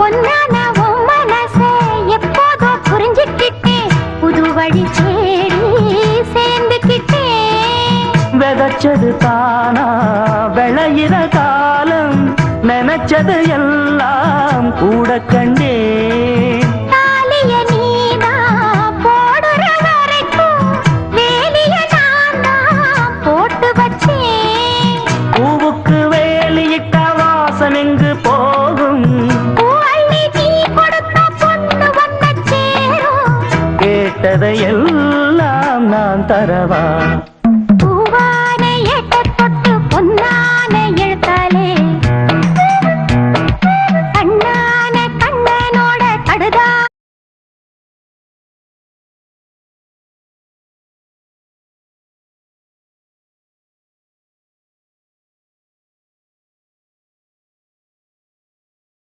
பொன்னான உன் மனசை எப்போதோ புரிஞ்சுக்கிட்டேன், புது வழி தேடி சேர்ந்துக்கிட்டேன். விதைச்சது தானா விளையிற காலம், நினைச்சது எல்லாம் கூட கண்டேன். தாலிய நீதான் போடுற வரைக்கும் வேலிய நான் தான் போட்டு வச்சேன். பூவுக்கு வேலியிட்ட வாசம் எங்கு போகும், பூவள்ளி நீ கொடுத்த பொண்ணு வந்த சேரும். கேட்டதை எல்லாம் நான் தரவா?